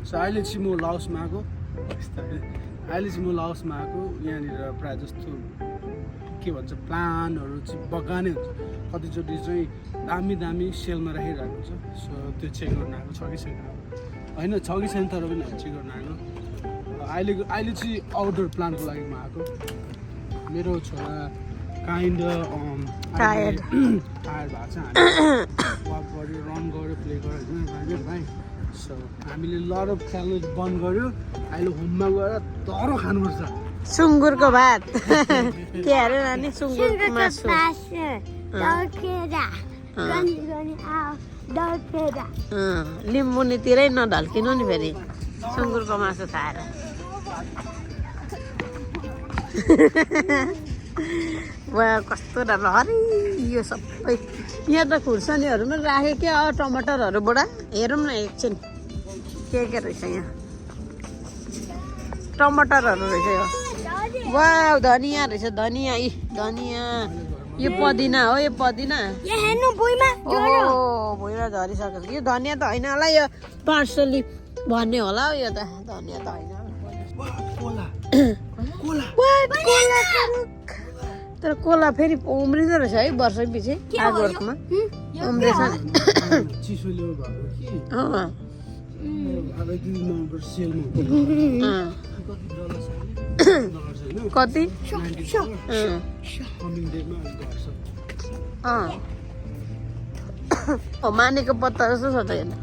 So अहिले चाहिँ म लाओसमा आएको अहिले चाहिँ म लाओसमा आएको यहाँनिर प्रायः जस्तो के भन्छ प्लान्टहरू चाहिँ बगानै हुन्छ कतिचोटि चाहिँ दामी दामी सेलमा राखिरहेको हुन्छ सो त्यो चेक गर्न आएको छ कि छैन होइन छ कि छैन तर पनि चेक गर्न आएको अहिले चाहिँ आउटडोर प्लान्टको लागि म आएको मेरो छोरा काइन्ड टायर्ड भएको छ हामी वाक गऱ्यो रन गऱ्यो प्ले गऱ्यो होइन भाइ सो हामीले लड अफ क्यालोरिज बन्द गऱ्यो अहिले होममा गएर तर खानुपर्छ सुँगुरको भात के अरे नानी सुँगुरको मासु लिम्बुनीतिरै नढल्किनु नि फेरि सुँगुरको मासु खाएर वा कस्तो राम्रो हरियो सबै यहाँ त खुर्सानीहरूमा राख्यो क्या टमाटरहरू बुढा हेरौँ न एकछिन के रहेछ यहाँ टमाटरहरू रहेछ यो वा धनियाँ रहेछ धनियाँ धनियाँ यो पुदिना हो यो पुदिना भुइँमा झरिसकेको यो धनियाँ त होइन होला यो पार्सली भन्ने होला हौ यो त धनियाँ त होइन तर कोला फेरि उम्रिँदो रहेछ है वर्षैपछि आगोमा उम्रेछ कति मानेको पत्ता जस्तो छ त हेर्नु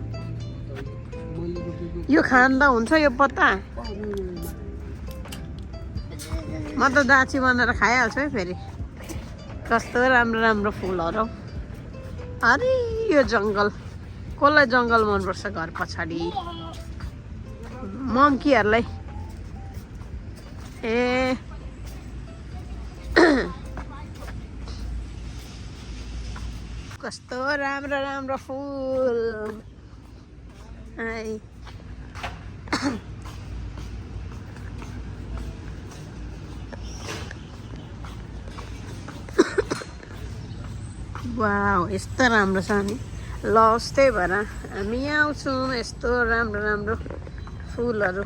यो खाँदा हुन्छ यो पत्ता म त दाची बनाएर खाइहाल्छु है फेरि कस्तो राम्रो राम्रो फुलहरू अरे यो जङ्गल कसलाई जङ्गल मनपर्छ घर पछाडि मङ्कीहरूलाई ए कस्तो राम्रो राम्रो फुल आई वाउ यस्तो राम्रो छ नि लस त्यही भएर हामी यहाँ आउँछौँ यस्तो राम्रो राम्रो फुलहरू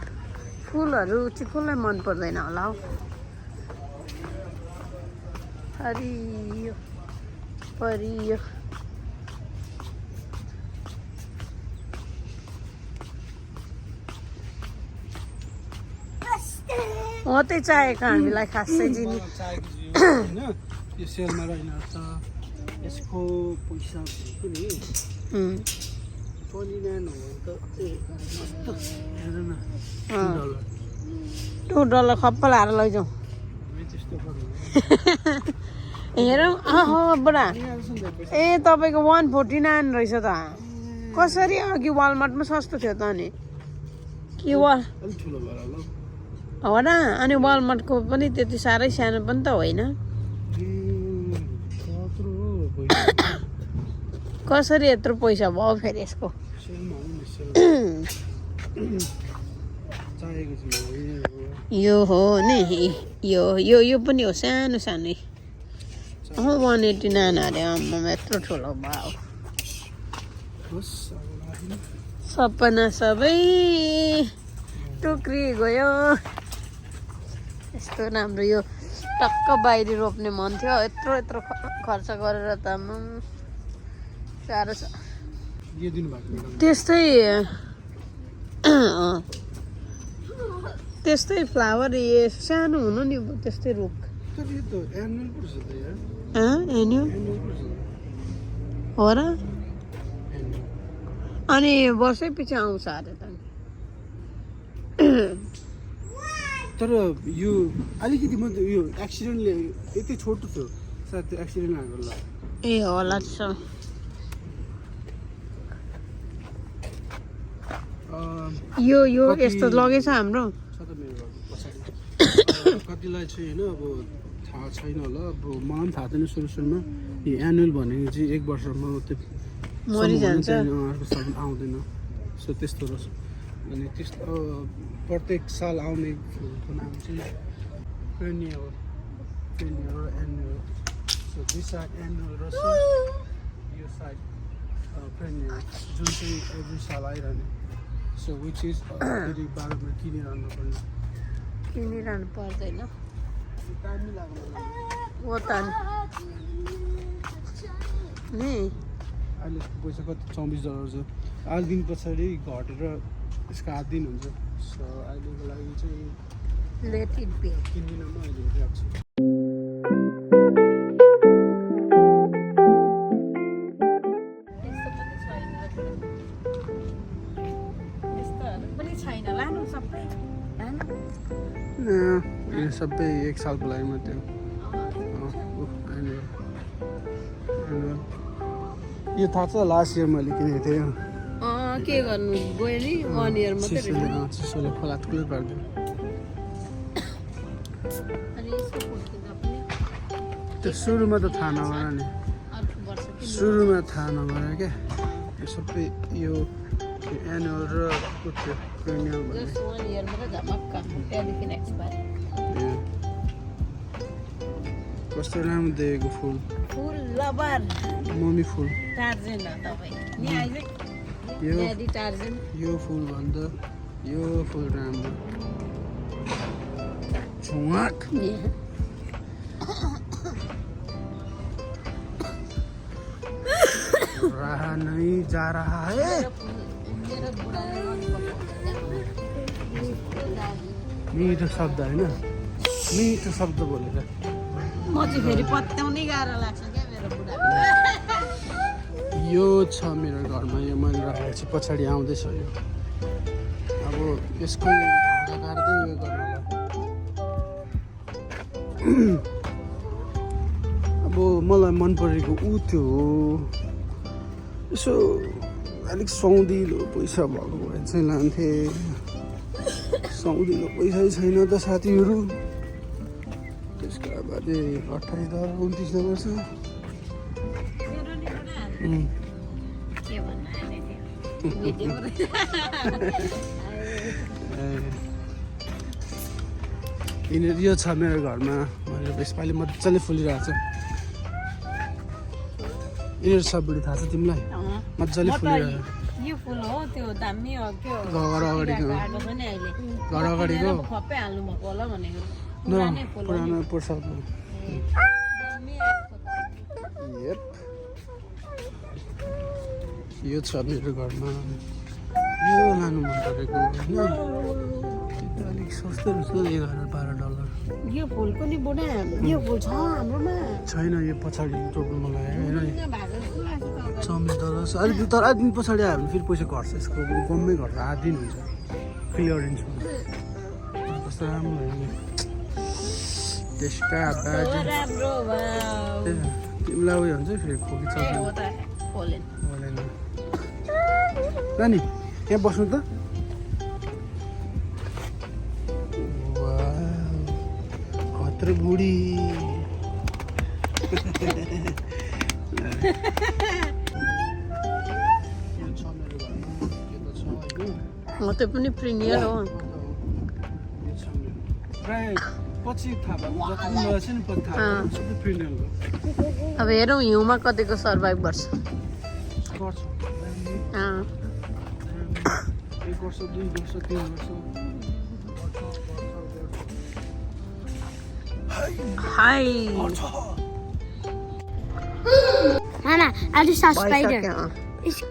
चाहिँ कसलाई मन पर्दैन होला हौ हरियो परियो हो त्यही चाहिएको हामीलाई खासै जिनी यो सेलमा रहेछ यसको पैसा पनि $2 खप्प लाएर लैजाउँ हेरौँ बुढा ए तपाईँको 149 रहेछ त कसरी अघि वालमार्टमा सस्तो थियो त अनि के वाल हो र अनि वालमार्टको पनि त्यति साह्रै सानो पनि त होइन कसरी यत्रो पैसा भयो फेरि यसको यो हो नि यो पनि हो सानो सानै 189 अरे अम्मा यत्रो ठुलो भयो सपना सबै टुक्री गयो यस्तो राम्रो यो टक्क बाहिर रोप्ने मन थियो यत्रो खर्च गरेर त साह्रो छ त्यस्तै फ्लावर सानो हुनु नि त्यस्तै रुख हो र अनि वर्षै पछि आउँछ अरे त तर यो अलिकति मात्रै यो एक्सिडेन्टले यति छोटो थियो सायद त्यो एक्सिडेन्ट भएको ल ए होला त्यसो यो यस्तो लगेछ हाम्रो कतिलाई चाहिँ होइन अब थाहा छैन होला अब मलाई पनि थाहा छैन सुरुमा यो एनुअल भनेको चाहिँ 1 वर्षमा मात्रै मरिजान्छ अर्को साल आउँदैन सो त्यस्तो रहेछ अनि त्यस्तो प्रत्येक साल आउने फुलको नाम चाहिँ पेनियल annual so this side annual रहेछ यो साइड पेरिनियल जुन चाहिँ एभ्री साल आइरहने सो विच इज फेरि बाह्रमा किनिरहनु पर्ने किनिरहनु पर्दैन दामी लाग्नु हो त नि अहिले पैसा कति $24 छ 8 दिन पछाडि घटेर यसको 8 दिन हुन्छ सो अहिलेको लागि चाहिँ लेट इट बी किन्दिनँ म अहिले हेरिरहेको छु यो सबै 1 सालको लागि मात्रै हो यो थाहा छ लास्ट इयर मैले किनेको थिएँ के गर्नु गयो नि 1 इयर मात्रै चिसोले खोलातुलै पारिदियो त्यो सुरुमा त थाहा नगर नि सुरुमा थाहा नगर क्या यो सबै यो एनुअल र त्यो प्रिमियम कस्तो राम्रो देखेको फुल फुल लबर मम्मी फुल टार्जन हो तपाईँ नि आइज यो ड्याडी टार्जन यो फुल भन्दा यो फुल राम्रो झुवाक रहा नहीं जा रहा है मिठो शब्द होइन मिठो शब्द बोलेर म चाहिँ फेरि पत्याउनै गाह्रो लाग्छ क्या मेरो बुढाको यो छ मेरो घरमा यो मैले राखेको छु पछाडि आउँदैछ यो अब यसको ढाका काट्दै यो गर्नु अब मलाई मन परेको ऊ त्यो हो यसो अलिक सौदिलो पैसा भएको भए चाहिँ लान्थेँ सौदिलो पैसै छैन त साथीहरू त्यसको बादे 28-29 छ यिनीहरू यो छ मेरो घरमा मैले यसपालि मजाले फुलिरहेको छ यिनीहरू सब बुढी थाहा छ तिमीलाई मजाले फुलिरहेको यो फुल हो त्यो दामी हो के हो घर अगाडिको घर अगाडिको खप्पै हाल्नु भएको होला भनेको न पुरानो पोर्साको यो छ मेरो घरमा यो लानु मन परेको होइन अलिक सस्तो रहेछ $11-12 यो फुलको नि बुढा यो फुल छ हाम्रोमा छैन यो पछाडि रोप्नु मलाई होइन $24 अलिक तर 8 दिन पछाडि आयो भने फेरि पैसा घट्छ यसको कमै घट्छ 8 दिन हुन्छ क्लियरेन्समा कस्तो राम्रो होइन त्यसका बाजे राम्रो तिमीलाई उयो हुन्छ फेरि खोकी छ नानी यहाँ बस्नु त खत्र बुढी त्यो पनि प्रिमियर हो प्राय पछि थाहा भएको जति मलाई चाहिँ पछि थाहा भएको सबै प्रिमियर हो अब हेरौँ हिउँमा कतिको सर्भाइभ गर्छ गर्छ 1 वर्ष 2 वर्ष 3 वर्ष high Mama, I just saw a spider. भइसक्यो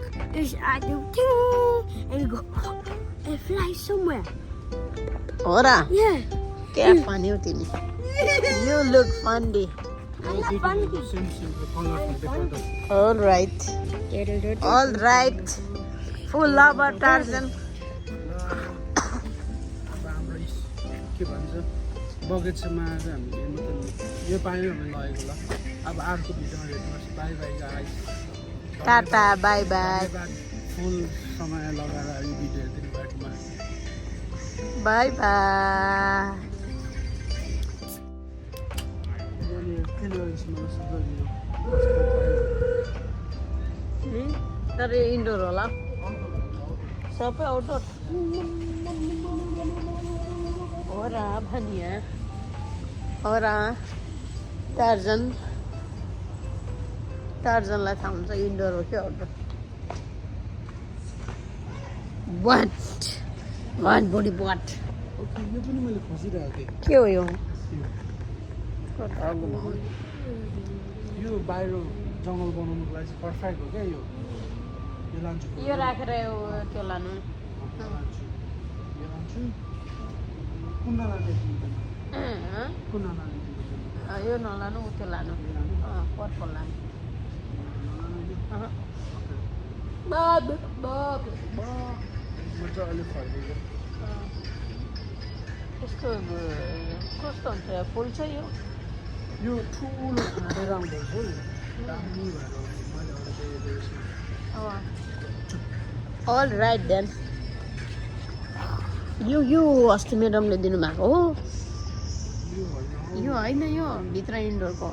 I do ting, and you go, it flies somewhere. हो र Yeah. क्या फनी हो तिमी you look funny All right. Full lover Tarzan. के भन्छ बगैँचामा चाहिँ हामीले मतलब यो पाएन भने लगेको ल अब अर्को भिडियोमा भेट्नुपर्छ bye bye guys ta-ta bye bye full समय लगाएर यो भिडियो हेरिदिनु भएकोमा बाई बाई तर यो इन्डोर होला सबै आउटडोर हो र भनिया हो र टार्जनलाई थाहा हुन्छ इन्डोर हो कि आउटडोर वाट बडी वाट ओके यो पनि मैले खोजिरहेको थिएँ के हो यो यो बाहिर जङ्गल बनाउनुको लागि चाहिँ पर्फेक्ट हो क्या यो लान्छु यो राखेर त्यो लानु यो लान्छु कुन नलाने कुन नलाने यो नलानु त्यो लानु पर्पल लानु मजाले फर्केको कस्तो कस्तो हुन्छ फुल छ यो ठुलो खाँदै राम्रो हुन्छ दामी भएर मैले अल राइट देन यो अस्ति म्याडमले दिनुभएको हो यो होइन यो भित्र इन्डोरको